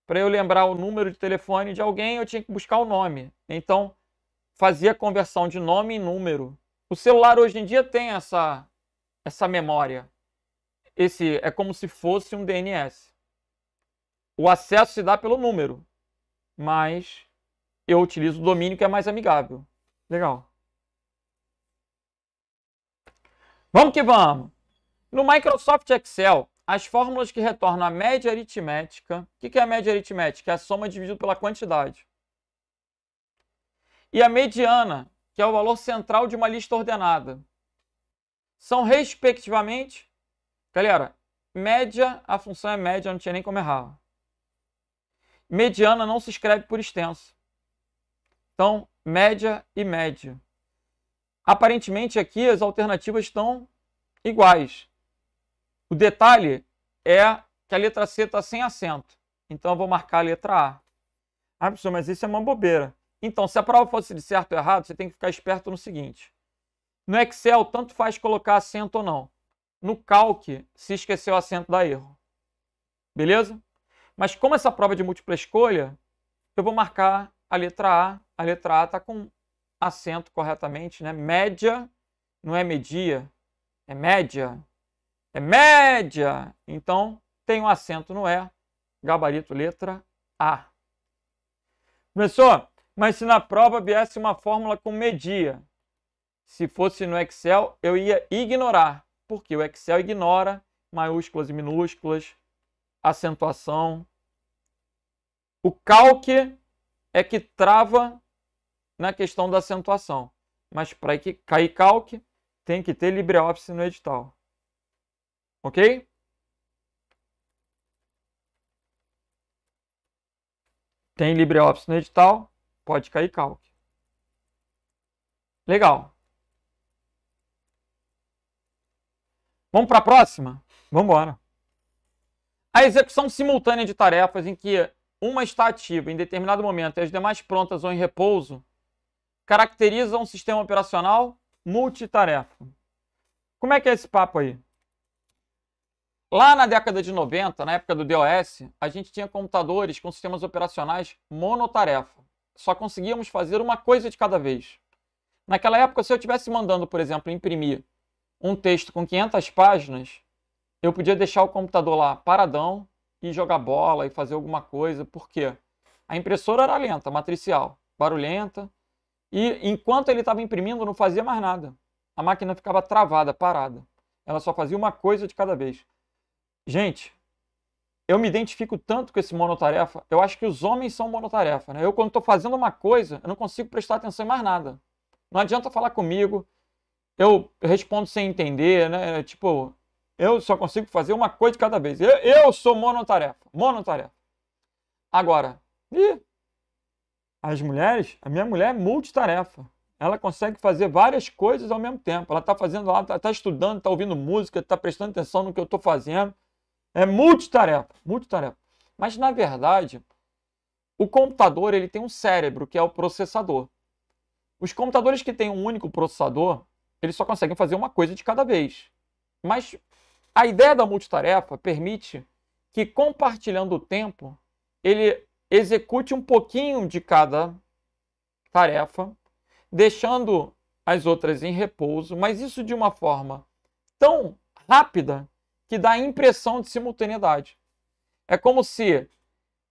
Para eu lembrar o número de telefone de alguém, eu tinha que buscar o nome. Então, fazia conversão de nome em número. O celular hoje em dia tem essa memória. Esse é como se fosse um DNS. O acesso se dá pelo número, mas eu utilizo o domínio que é mais amigável. Legal. Vamos que vamos! No Microsoft Excel, as fórmulas que retornam a média aritmética. O que é a média aritmética? É a soma dividida pela quantidade. E a mediana, que é o valor central de uma lista ordenada. São, respectivamente, galera, média, a função é média, não tinha nem como errar. Mediana não se escreve por extenso. Então, média e média. Aparentemente, aqui as alternativas estão iguais. O detalhe é que a letra C está sem acento. Então, eu vou marcar a letra A. Ah, professor, mas isso é uma bobeira. Então, se a prova fosse de certo ou errado, você tem que ficar esperto no seguinte. No Excel, tanto faz colocar acento ou não. No Calc, se esquecer o acento, dá erro. Beleza? Mas como essa prova é de múltipla escolha, eu vou marcar a letra A. A letra A está com acento corretamente, né? Média não é media, é média. É média! Então, tem um acento no E. Gabarito, letra A. Professor, mas se na prova viesse uma fórmula com media, se fosse no Excel, eu ia ignorar. Porque o Excel ignora maiúsculas e minúsculas, acentuação. O Calc é que trava na questão da acentuação. Mas para cair Calc, tem que ter LibreOffice no edital. Ok? Tem LibreOffice no edital, pode cair Calc. Legal. Vamos para a próxima? Vamos embora. A execução simultânea de tarefas em que uma está ativa em determinado momento e as demais prontas ou em repouso caracteriza um sistema operacional multitarefa. Como é que é esse papo aí? Lá na década de 90, na época do DOS, a gente tinha computadores com sistemas operacionais monotarefa. Só conseguíamos fazer uma coisa de cada vez. Naquela época, se eu estivesse mandando, por exemplo, imprimir um texto com 500 páginas, eu podia deixar o computador lá paradão e jogar bola e fazer alguma coisa. Por quê? A impressora era lenta, matricial, barulhenta. E enquanto ele estava imprimindo, não fazia mais nada. A máquina ficava travada, parada. Ela só fazia uma coisa de cada vez. Gente, eu me identifico tanto com esse monotarefa. Eu acho que os homens são monotarefa, né? Eu, quando estou fazendo uma coisa, eu não consigo prestar atenção em mais nada. Não adianta falar comigo. Eu respondo sem entender, né? Tipo, eu só consigo fazer uma coisa de cada vez. Eu sou monotarefa. Monotarefa. Agora, as mulheres, a minha mulher é multitarefa. ela consegue fazer várias coisas ao mesmo tempo. Ela está fazendo lá, está estudando, está ouvindo música, está prestando atenção no que eu estou fazendo. É multitarefa, multitarefa. Mas, na verdade, o computador ele tem um cérebro, que é o processador. Os computadores que têm um único processador, eles só conseguem fazer uma coisa de cada vez. Mas a ideia da multitarefa permite que, compartilhando o tempo, ele execute um pouquinho de cada tarefa, deixando as outras em repouso, mas isso de uma forma tão rápida que dá a impressão de simultaneidade. É como se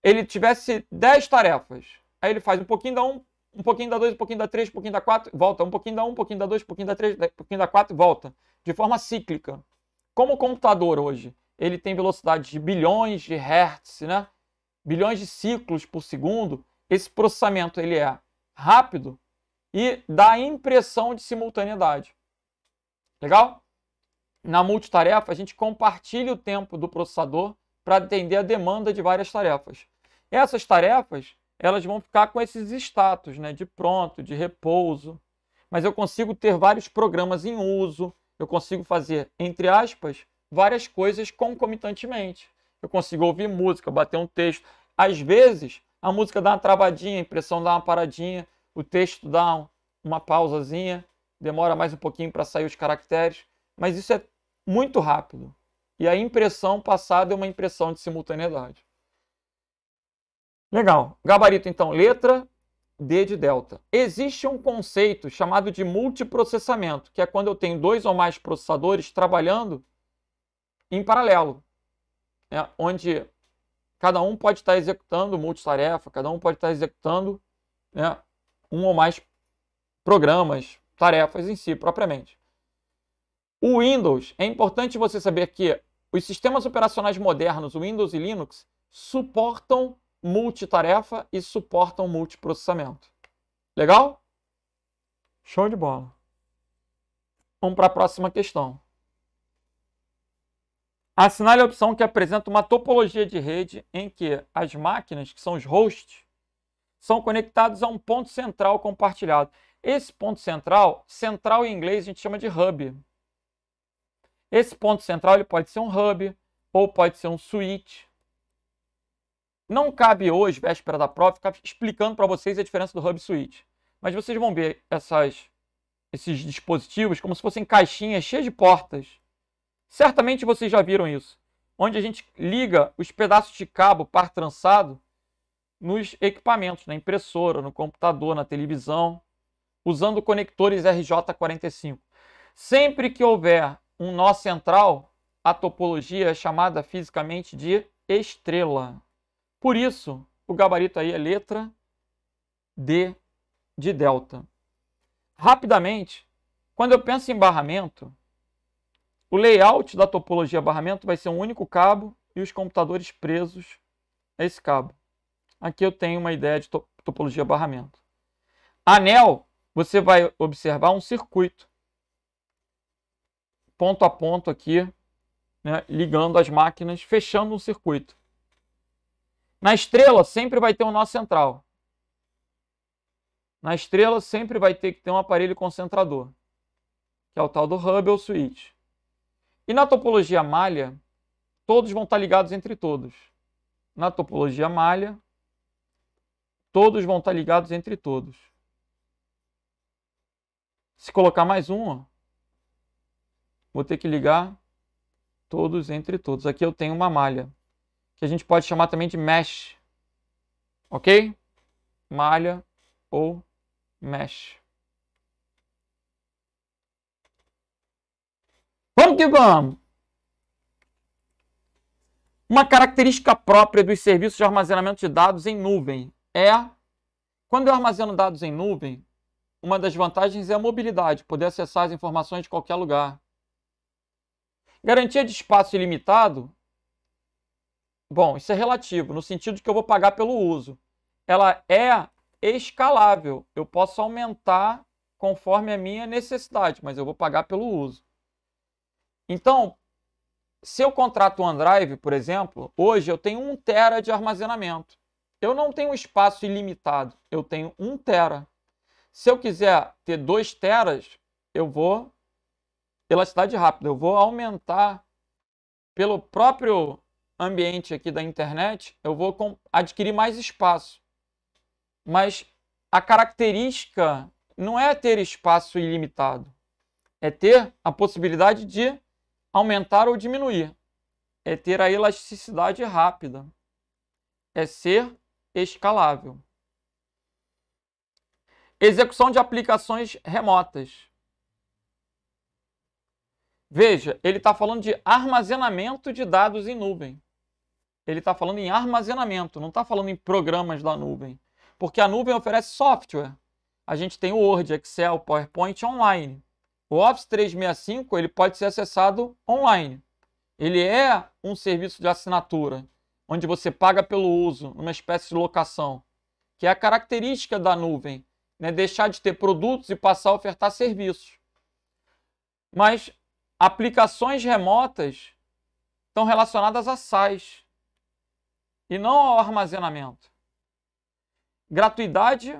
ele tivesse 10 tarefas. Aí ele faz um pouquinho da 1, um pouquinho da 2, um pouquinho da 3, um pouquinho da 4, volta. Um pouquinho da 1, um pouquinho da 2, um pouquinho da 3, um pouquinho da 4 e volta. De forma cíclica. Como o computador hoje, ele tem velocidade de bilhões de hertz, né? Bilhões de ciclos por segundo. Esse processamento ele é rápido e dá a impressão de simultaneidade. Legal? Na multitarefa, a gente compartilha o tempo do processador para atender a demanda de várias tarefas. Essas tarefas, elas vão ficar com esses status, né, de pronto, de repouso. Mas eu consigo ter vários programas em uso, eu consigo fazer, entre aspas, várias coisas concomitantemente. Eu consigo ouvir música, bater um texto. Às vezes, a música dá uma travadinha, a impressão dá uma paradinha, o texto dá uma pausazinha, demora mais um pouquinho para sair os caracteres, mas isso é muito rápido. E a impressão passada é uma impressão de simultaneidade. Legal. Gabarito, então, letra D de delta. Existe um conceito chamado de multiprocessamento, que é quando eu tenho 2 ou mais processadores trabalhando em paralelo, né? Onde cada um pode estar executando multitarefa, cada um pode estar executando, né, um ou mais programas, tarefas em si, propriamente. O Windows, é importante você saber que os sistemas operacionais modernos, o Windows e Linux, suportam multitarefa e suportam multiprocessamento. Legal? Show de bola. Vamos para a próxima questão. Assinale a opção que apresenta uma topologia de rede em que as máquinas, que são os hosts, são conectados a um ponto central compartilhado. Esse ponto central, central em inglês a gente chama de hub. Esse ponto central ele pode ser um hub ou pode ser um switch. Não cabe hoje, véspera da prova, ficar explicando para vocês a diferença do hub e switch. Mas vocês vão ver esses dispositivos como se fossem caixinhas cheias de portas. Certamente vocês já viram isso. Onde a gente liga os pedaços de cabo par trançado nos equipamentos, na impressora, no computador, na televisão, usando conectores RJ45. Sempre que houver um nó central, a topologia é chamada fisicamente de estrela. Por isso, o gabarito aí é letra D de delta. Rapidamente, quando eu penso em barramento, o layout da topologia barramento vai ser um único cabo e os computadores presos a esse cabo. Aqui eu tenho uma ideia de topologia barramento. Anel, você vai observar um circuito, ponto a ponto aqui, né, ligando as máquinas, fechando um circuito. Na estrela sempre vai ter um nó central. Na estrela sempre vai ter que ter um aparelho concentrador, que é o tal do hub ou switch. E na topologia malha, todos vão estar ligados entre todos. Na topologia malha, todos vão estar ligados entre todos. Se colocar mais um, ó, vou ter que ligar todos entre todos. Aqui eu tenho uma malha, que a gente pode chamar também de mesh. Ok? Malha ou mesh. Vamos que vamos! Uma característica própria dos serviços de armazenamento de dados em nuvem é, quando eu armazeno dados em nuvem, uma das vantagens é a mobilidade, poder acessar as informações de qualquer lugar. Garantia de espaço ilimitado, bom, isso é relativo, no sentido de que eu vou pagar pelo uso. Ela é escalável, eu posso aumentar conforme a minha necessidade, mas eu vou pagar pelo uso. Então, se eu contrato um OneDrive, por exemplo, hoje eu tenho 1 TB de armazenamento. Eu não tenho espaço ilimitado, eu tenho 1 TB. Se eu quiser ter 2 teras, eu vou elasticidade rápida, eu vou aumentar pelo próprio ambiente aqui da internet, eu vou adquirir mais espaço. Mas a característica não é ter espaço ilimitado, é ter a possibilidade de aumentar ou diminuir, é ter a elasticidade rápida, é ser escalável. Execução de aplicações remotas. Veja, ele está falando de armazenamento de dados em nuvem. Ele está falando em armazenamento, não está falando em programas da nuvem. Porque a nuvem oferece software. A gente tem o Word, Excel, PowerPoint online. O Office 365 ele pode ser acessado online. Ele é um serviço de assinatura, onde você paga pelo uso, numa espécie de locação, que é a característica da nuvem, né? Deixar de ter produtos e passar a ofertar serviços. Mas aplicações remotas estão relacionadas a SaaS e não ao armazenamento. Gratuidade,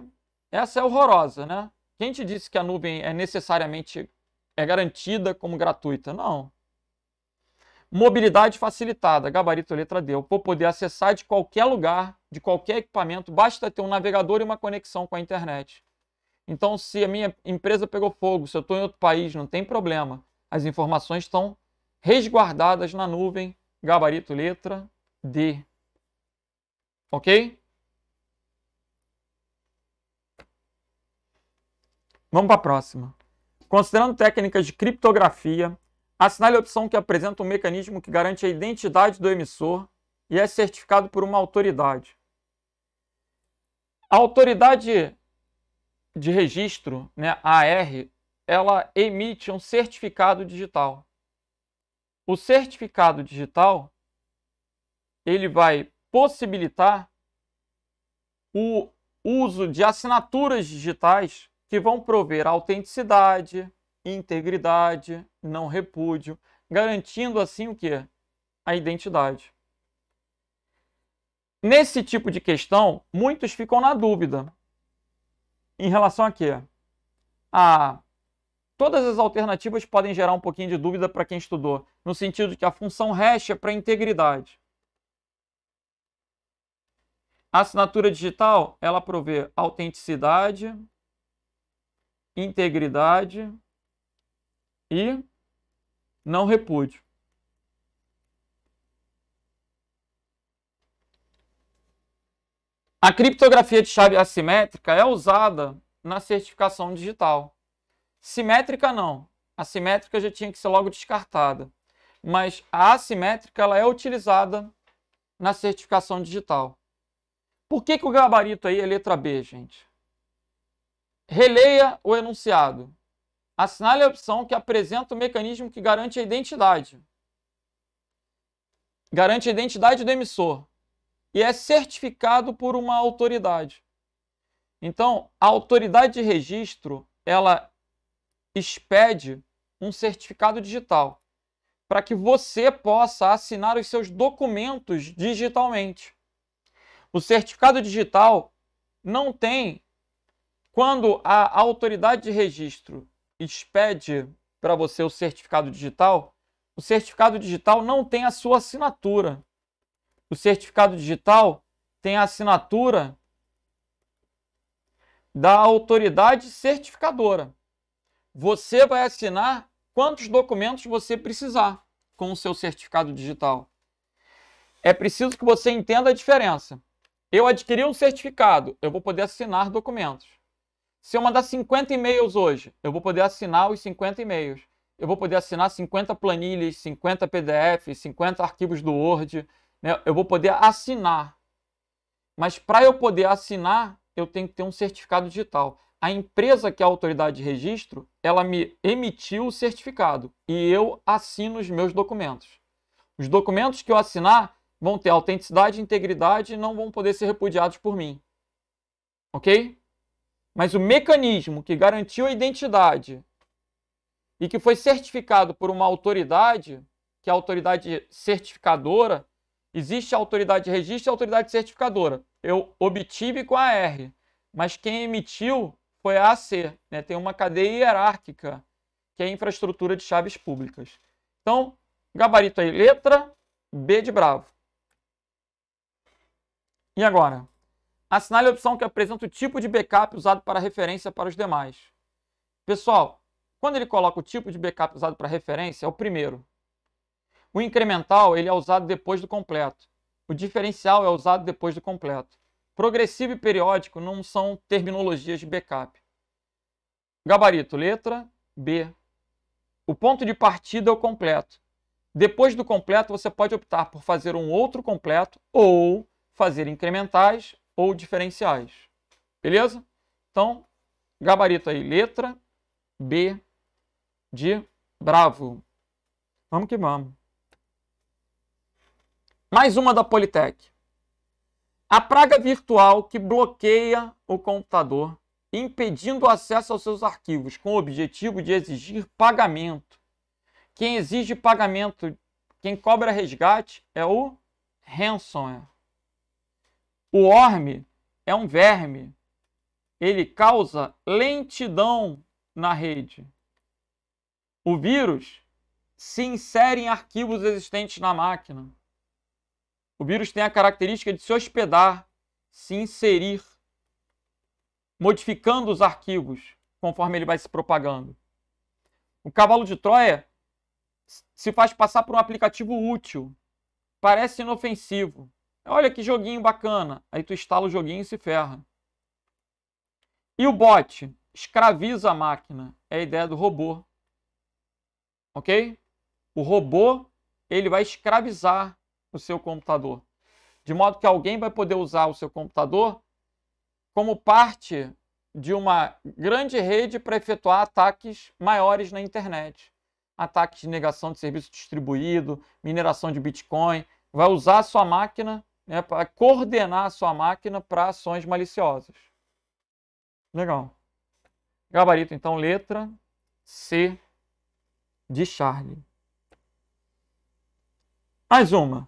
essa é horrorosa, né? Quem te disse que a nuvem é necessariamente garantida como gratuita? Não. Mobilidade facilitada, gabarito letra D. Eu vou poder acessar de qualquer lugar, de qualquer equipamento, basta ter um navegador e uma conexão com a internet. Então, se a minha empresa pegou fogo, se eu estou em outro país, não tem problema. As informações estão resguardadas na nuvem, gabarito letra D. Ok? Vamos para a próxima. Considerando técnicas de criptografia, assinale a opção que apresenta um mecanismo que garante a identidade do emissor e é certificado por uma autoridade. A autoridade de registro, né, AR, ela emite um certificado digital. O certificado digital, ele vai possibilitar o uso de assinaturas digitais que vão prover autenticidade, integridade, não repúdio, garantindo assim o quê? A identidade. Nesse tipo de questão, muitos ficam na dúvida. Em relação a quê? Todas as alternativas podem gerar um pouquinho de dúvida para quem estudou, no sentido de que a função hash é para integridade. A assinatura digital, ela provê autenticidade, integridade e não repúdio. A criptografia de chave assimétrica é usada na certificação digital. Simétrica não. A simétrica já tinha que ser logo descartada. Mas a assimétrica ela é utilizada na certificação digital. Por que o gabarito aí é letra B, gente? Releia o enunciado. Assinale a opção que apresenta o mecanismo que garante a identidade. Garante a identidade do emissor. E é certificado por uma autoridade. Então, a autoridade de registro, ela expede um certificado digital para que você possa assinar os seus documentos digitalmente. O certificado digital não tem, quando a autoridade de registro expede para você o certificado digital não tem a sua assinatura. O certificado digital tem a assinatura da autoridade certificadora. Você vai assinar quantos documentos você precisar com o seu certificado digital. É preciso que você entenda a diferença. Eu adquiri um certificado, eu vou poder assinar documentos. Se eu mandar 50 e-mails hoje, eu vou poder assinar os 50 e-mails. Eu vou poder assinar 50 planilhas, 50 PDFs, 50 arquivos do Word. Né? Eu vou poder assinar. Mas para eu poder assinar, eu tenho que ter um certificado digital. A empresa que é a autoridade de registro, ela me emitiu o certificado e eu assino os meus documentos. Os documentos que eu assinar vão ter autenticidade e integridade e não vão poder ser repudiados por mim. Ok? Mas o mecanismo que garantiu a identidade e que foi certificado por uma autoridade, que é a autoridade certificadora, existe a autoridade de registro e a autoridade certificadora. Eu obtive com a R, mas quem emitiu foi a AC, né? Tem uma cadeia hierárquica, que é a infraestrutura de chaves públicas. Então, gabarito aí, letra B de bravo. E agora? Assinale a opção que apresenta o tipo de backup usado para referência para os demais. Pessoal, quando ele coloca o tipo de backup usado para referência, é o primeiro. O incremental ele é usado depois do completo. O diferencial é usado depois do completo. Progressivo e periódico não são terminologias de backup. Gabarito, letra B. O ponto de partida é o completo. Depois do completo, você pode optar por fazer um outro completo ou fazer incrementais ou diferenciais. Beleza? Então, gabarito aí, letra B de bravo. Vamos que vamos. Mais uma da Politec. A praga virtual que bloqueia o computador, impedindo o acesso aos seus arquivos, com o objetivo de exigir pagamento. Quem exige pagamento, quem cobra resgate é o ransomware. O worm é um verme. Ele causa lentidão na rede. O vírus se insere em arquivos existentes na máquina. O vírus tem a característica de se hospedar, se inserir, modificando os arquivos conforme ele vai se propagando. O cavalo de Troia se faz passar por um aplicativo útil. Parece inofensivo. Olha que joguinho bacana. Aí tu instala o joguinho e se ferra. E o bot escraviza a máquina. É a ideia do robô. Ok? O robô ele vai escravizar o seu computador. De modo que alguém vai poder usar o seu computador como parte de uma grande rede para efetuar ataques maiores na internet. Ataques de negação de serviço distribuído, mineração de Bitcoin. Vai usar a sua máquina, né, para coordenar a sua máquina para ações maliciosas. Legal. Gabarito, então, letra C de Charlie. Mais uma.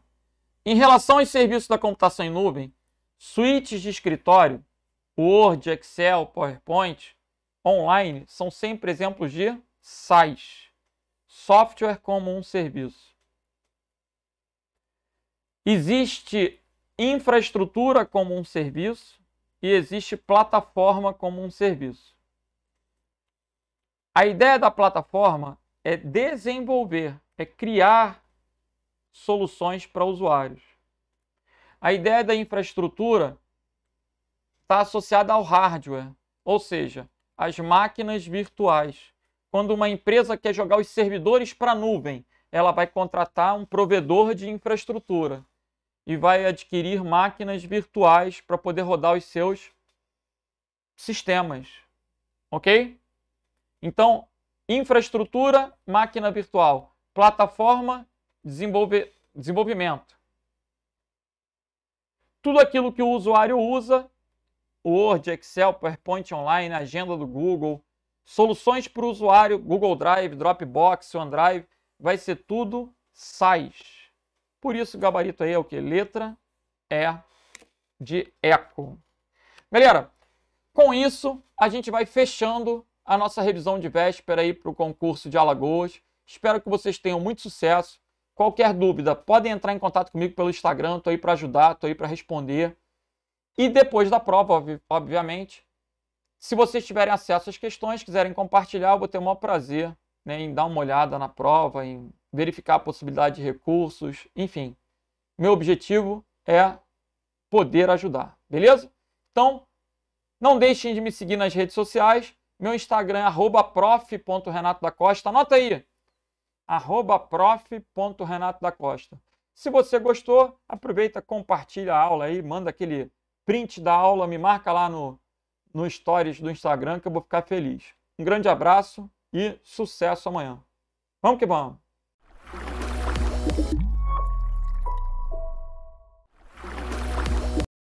Em relação aos serviços da computação em nuvem, suítes de escritório, Word, Excel, PowerPoint, online, são sempre exemplos de SaaS, software como um serviço. Existe infraestrutura como um serviço e existe plataforma como um serviço. A ideia da plataforma é desenvolver, é criar soluções para usuários. A ideia da infraestrutura está associada ao hardware, ou seja, às máquinas virtuais. Quando uma empresa quer jogar os servidores para a nuvem, ela vai contratar um provedor de infraestrutura e vai adquirir máquinas virtuais para poder rodar os seus sistemas. Ok? Então, infraestrutura, máquina virtual. Plataforma, desenvolvimento. Tudo aquilo que o usuário usa, Word, Excel, PowerPoint online, agenda do Google, soluções para o usuário, Google Drive, Dropbox, OneDrive, vai ser tudo SaaS. Por isso o gabarito aí é o que? Letra E de eco. Galera, com isso a gente vai fechando a nossa revisão de véspera aí para o concurso de Alagoas. Espero que vocês tenham muito sucesso. Qualquer dúvida, podem entrar em contato comigo pelo Instagram, estou aí para ajudar, estou aí para responder. E depois da prova, obviamente, se vocês tiverem acesso às questões, quiserem compartilhar, eu vou ter o maior prazer, né, em dar uma olhada na prova, em verificar a possibilidade de recursos, enfim. Meu objetivo é poder ajudar, beleza? Então, não deixem de me seguir nas redes sociais. Meu Instagram é @prof.renatodacosta. Anota aí, @prof.renatodacosta. Se você gostou, aproveita, compartilha a aula aí, manda aquele print da aula, me marca lá no stories do Instagram que eu vou ficar feliz. Um grande abraço e sucesso amanhã. Vamos que vamos!